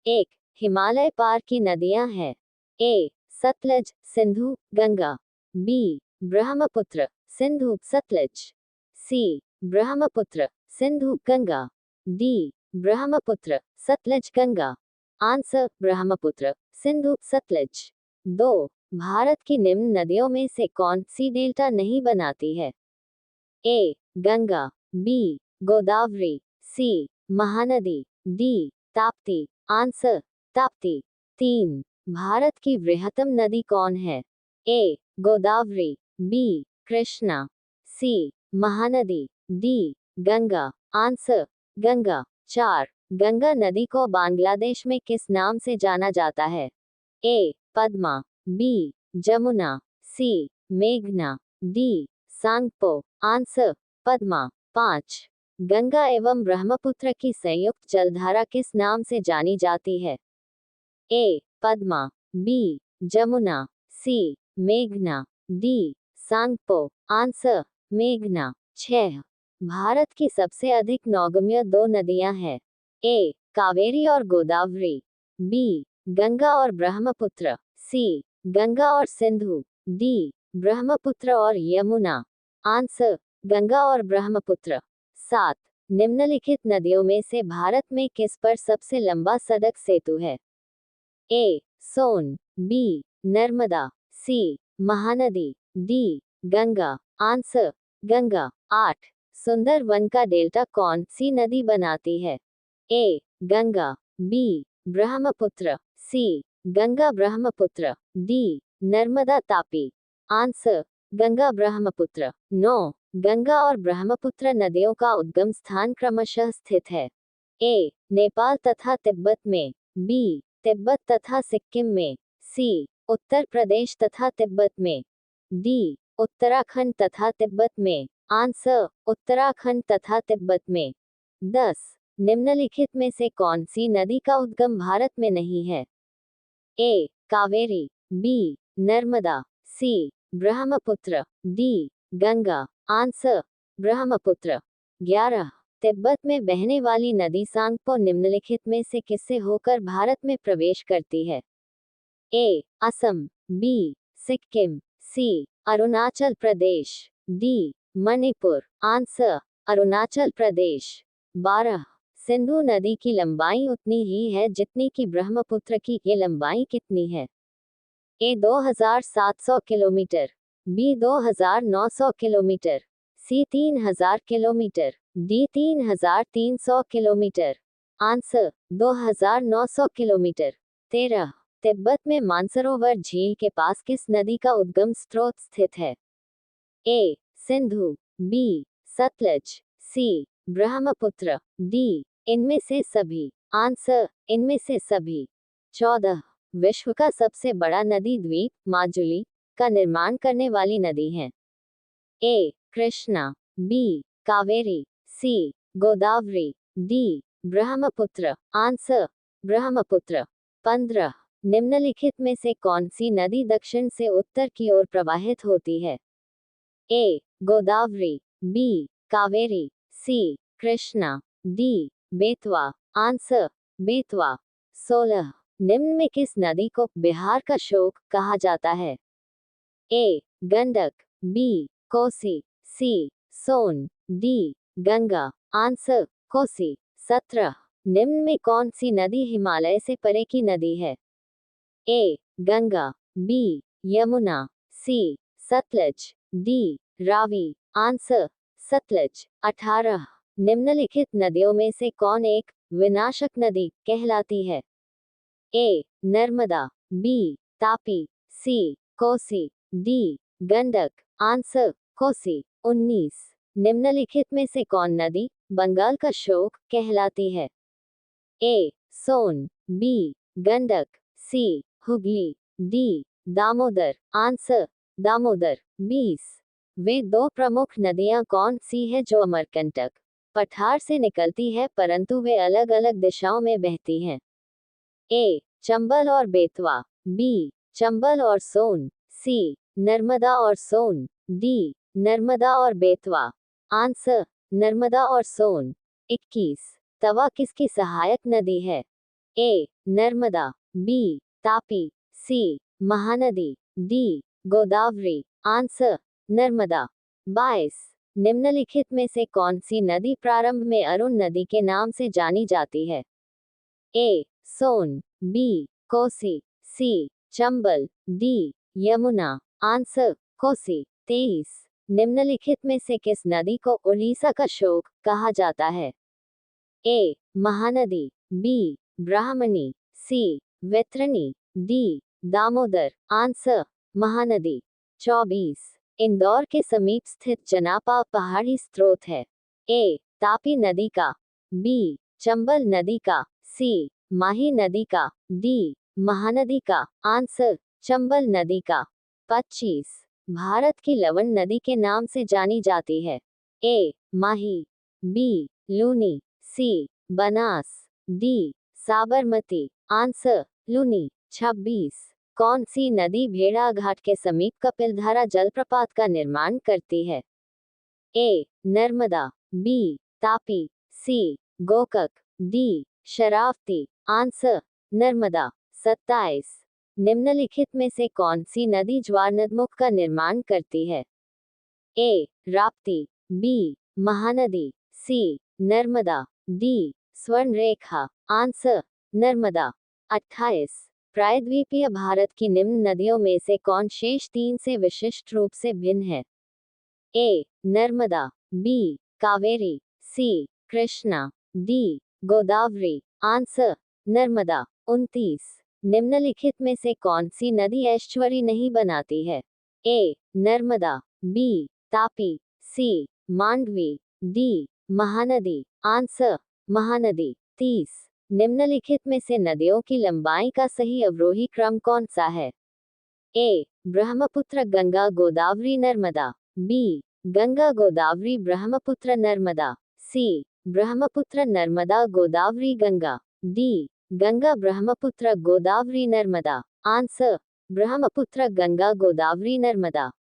एक, हिमालय पार की नदियां हैं। ए, सतलज, सिंधु, गंगा। बी, ब्रह्मपुत्र, सिंधु, सतलज। सी, ब्रह्मपुत्र, सिंधु, गंगा। डी, ब्रह्मपुत्र, सतलज, गंगा। आंसर, ब्रह्मपुत्र, सिंधु, सतलज। 2, भारत की निम्न नदियों में से कौन सी डेल्टा नहीं बनाती है? ए, गंगा। बी, गोदावरी। सी, महानदी। डी, ताप्ती। आंसर, ताप्ती। 3, भारत की बृहत्तम नदी कौन है? ए, गोदावरी। बी, कृष्णा। सी, महानदी। डी, गंगा। आंसर, गंगा। 4, गंगा नदी को बांग्लादेश में किस नाम से जाना जाता है? ए, पद्मा। बी, जमुना। सी, मेघना। डी, सांगपो। आंसर, पद्मा। 5, गंगा एवं ब्रह्मपुत्र की संयुक्त जलधारा किस नाम से जानी जाती है? ए, पद्मा। बी, जमुना। सी, मेघना। डी, सांगपो। आंसर, मेघना। 6, भारत की सबसे अधिक नौगम्य 2 नदियां हैं। ए, कावेरी और गोदावरी। बी, गंगा और ब्रह्मपुत्र। सी, गंगा और सिंधु। डी, ब्रह्मपुत्र और यमुना। आंसर, गंगा और ब्रह्मपुत्र। 7, निम्नलिखित नदियों में से भारत में किस पर सबसे लंबा सड़क सेतु है? ए, सोन। बी, नर्मदा। सी, महानदी। डी, गंगा। आंसर, गंगा। 8, सुंदरवन का डेल्टा कौन सी नदी बनाती है? ए, गंगा। बी, ब्रह्मपुत्र। सी, गंगा ब्रह्मपुत्र। डी, नर्मदा तापी। आंसर, गंगा ब्रह्मपुत्र। 9, गंगा और ब्रह्मपुत्र नदियों का उद्गम स्थान क्रमशः स्थित है। ए, नेपाल तथा तिब्बत में। बी, तिब्बत तथा सिक्किम में। सी, उत्तर प्रदेश तथा तिब्बत में। डी, उत्तराखंड तथा तिब्बत में। आंसर, उत्तराखंड तथा तिब्बत में। 10, निम्नलिखित में से कौन सी नदी का उद्गम भारत में नहीं है? ए, कावेरी। बी, नर्मदा। सी, ब्रह्मपुत्र। डी, गंगा। आंसर, ब्रह्मपुत्र। 11, तिब्बत में बहने वाली नदी सांगपो निम्नलिखित में से किससे होकर भारत में प्रवेश करती है? ए, असम। बी, सिक्किम। सी, अरुणाचल प्रदेश। डी, मणिपुर। आंसर, अरुणाचल प्रदेश। 12, सिंधु नदी की लंबाई उतनी ही है जितनी कि ब्रह्मपुत्र की, ये लंबाई कितनी है? A, 2700 kilometre. B, 2900 kilometre. C, 3000 kilometre. D, 3300 kilometre. Answer, 2900 kilometre. 13, Tibet में मानसरोवर झील के पास किस नदी का उद्गम स्रोत स्थित है? ए, सिंधु। बी, सतलज। सी, ब्रह्मपुत्र। डी, इनमें से सभी। आंसर, इनमें से सभी। 14, विश्व का सबसे बड़ा नदी द्वीप माजुली का निर्माण करने वाली नदी है? ए, कृष्णा। बी, कावेरी। सी, गोदावरी। डी, ब्रह्मपुत्र। आंसर, ब्रह्मपुत्र। 15, निम्नलिखित में से कौन सी नदी दक्षिण से उत्तर की ओर प्रवाहित होती है? ए, गोदावरी। बी, कावेरी। सी, कृष्णा। डी, बेतवा। आंसर, बेतवा। 16, निम्न में किस नदी को बिहार का शोक कहा जाता है? ए, गंडक। बी, कोसी। सी, सोन। डी, गंगा। आंसर, कोसी। 17, निम्न में कौन सी नदी हिमालय से परे की नदी है? ए, गंगा। बी, यमुना। सी, सतलज। डी, रावी। आंसर, सतलज। 18, निम्नलिखित नदियों में से कौन एक विनाशक नदी कहलाती है? ए, नर्मदा। बी, तापी। सी, कोसी। डी, गंडक। आंसर, कोसी। 19, निम्नलिखित में से कौन नदी बंगाल का शोक कहलाती है? ए, सोन। बी, गंडक। सी, हुगली। डी, दामोदर। आंसर, दामोदर। 20, वे 2 प्रमुख नदियां कौन सी है जो अमरकंटक पठार से निकलती है परंतु वे अलग अलग दिशाओं में बहती हैं? ए, चंबल और बेतवा। बी, चंबल और सोन। सी, नर्मदा और सोन। डी, नर्मदा और बेतवा। आंसर, नर्मदा और सोन। 21, तवा किसकी सहायक नदी है? ए नर्मदा, बी तापी, सी महानदी, डी गोदावरी। आंसर नर्मदा। 22 निम्नलिखित में से कौन सी नदी प्रारंभ में अरुण नदी के नाम से जानी जाती है? ए सोन, बी कोसी, सी चंबल, डी यमुना। आंसर कोसी। 23 निम्नलिखित में से किस नदी को उड़ीसा का शोक कहा जाता है? ए महानदी, बी ब्राह्मणी, सी वैतरणी, डी दामोदर। आंसर महानदी। 24 इंदौर के समीप स्थित चनापा पहाड़ी स्रोत है? ए तापी नदी का, बी चंबल नदी का, सी माही नदी का, डी महानदी का। आंसर चंबल नदी का। 25 भारत की लवण नदी के नाम से जानी जाती है? ए माही, बी लूनी, सी बनास, डी साबरमती। आंसर लूनी। 26 कौन सी नदी भेड़ा घाट के समीप कपिलधारा जलप्रपात का निर्माण करती है? ए नर्मदा, बी तापी, सी गोकक, डी शरावती। आंसर नर्मदा। 27 निम्नलिखित में से कौन सी नदी ज्वारनदमुख का निर्माण करती है? ए राप्ती, बी महानदी, सी नर्मदा, डी स्वर्णरेखा। आंसर नर्मदा। 28 प्रायद्वीपीय भारत की निम्न नदियों में से कौन शेष 3 से विशिष्ट रूप से भिन्न है? ए नर्मदा, बी कावेरी, सी कृष्णा, डी गोदावरी। आंसर नर्मदा। 29 निम्नलिखित में से कौन सी नदी एस्चुअरी नहीं बनाती है? ए नर्मदा, बी तापी, सी मांडवी, डी महानदी। आंसर महानदी। 30 निम्नलिखित में से नदियों की लंबाई का सही अवरोही क्रम कौन सा है? ए ब्रह्मपुत्र गंगा गोदावरी नर्मदा, बी गंगा गोदावरी ब्रह्मपुत्र नर्मदा, सी ब्रह्मपुत्र नर्मदा गोदावरी गंगा, डी गंगा ब्रह्मपुत्र गोदावरी नर्मदा। आंसर ब्रह्मपुत्र गंगा गोदावरी नर्मदा।